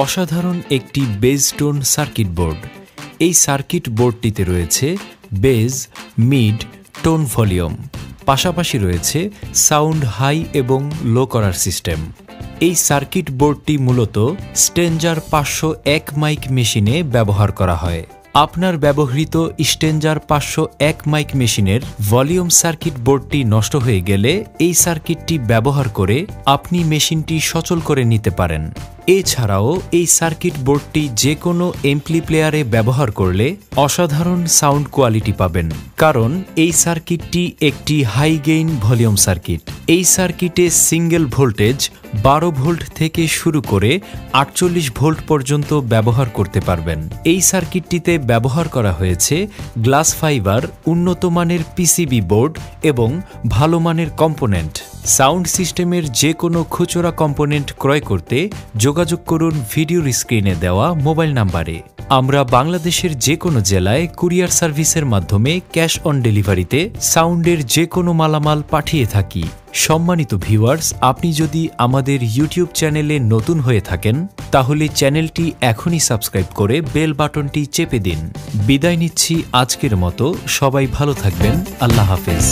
অসাধারণ একটি base tone circuit board. এই সার্কিট বোর্ডটিতে রয়েছে বেজ, মিড, টোন ভলিউম, পাশাপাশি রয়েছে সাউন্ড হাই এবং লো করার সিস্টেম। এই সার্কিট বোর্ডটি মূলত স্টেঞ্জার 501 মাইক মেশিনে ব্যবহার করা হয়। আপনার ব্যবহৃত স্টেঞ্জার 501 মাইক মেশিনের ভলিউম সার্কিট বোর্ডটি নষ্ট হয়ে গেলে এই সার্কিটটি ব্যবহার করে আপনি মেশিনটি সচল করে নিতে পারেন। এছাড়াও এই সার্কিট বোর্ডটি যে কোনো এমপ্লি প্লেয়ারে ব্যবহার করলে অসাধারণ সাউন্ড কোয়ালিটি পাবেন, কারণ এই সার্কিটটি একটি হাই গেইন ভলিউম সার্কিট। এই সার্কিটে সিঙ্গেল ভোল্টেজ 12 ভোল্ট থেকে শুরু করে 48 ভোল্ট পর্যন্ত ব্যবহার করতে পারবেন। এই সার্কিটটিতে ব্যবহার করা হয়েছে গ্লাস ফাইবার, উন্নত মানের পিসিবি বোর্ড এবং ভালো মানের কম্পোনেন্ট। সাউন্ড সিস্টেমের যে কোনো খুচরা কম্পোনেন্ট ক্রয় করতে যোগাযোগ করুন ভিডিওর স্ক্রিনে দেওয়া মোবাইল নাম্বারে। আমরা বাংলাদেশের যে কোনো জেলায় কুরিয়ার সার্ভিসের মাধ্যমে ক্যাশ অন ডেলিভারিতে সাউন্ডের যে কোনো মালামাল পাঠিয়ে থাকি। সম্মানিত ভিউয়ার্স, আপনি যদি আমাদের ইউটিউব চ্যানেলে নতুন হয়ে থাকেন তাহলে চ্যানেলটি এখনই সাবস্ক্রাইব করে বেল বাটনটি চেপে দিন। বিদায় নিচ্ছি আজকের মতো। সবাই ভালো থাকবেন। আল্লাহ হাফেজ।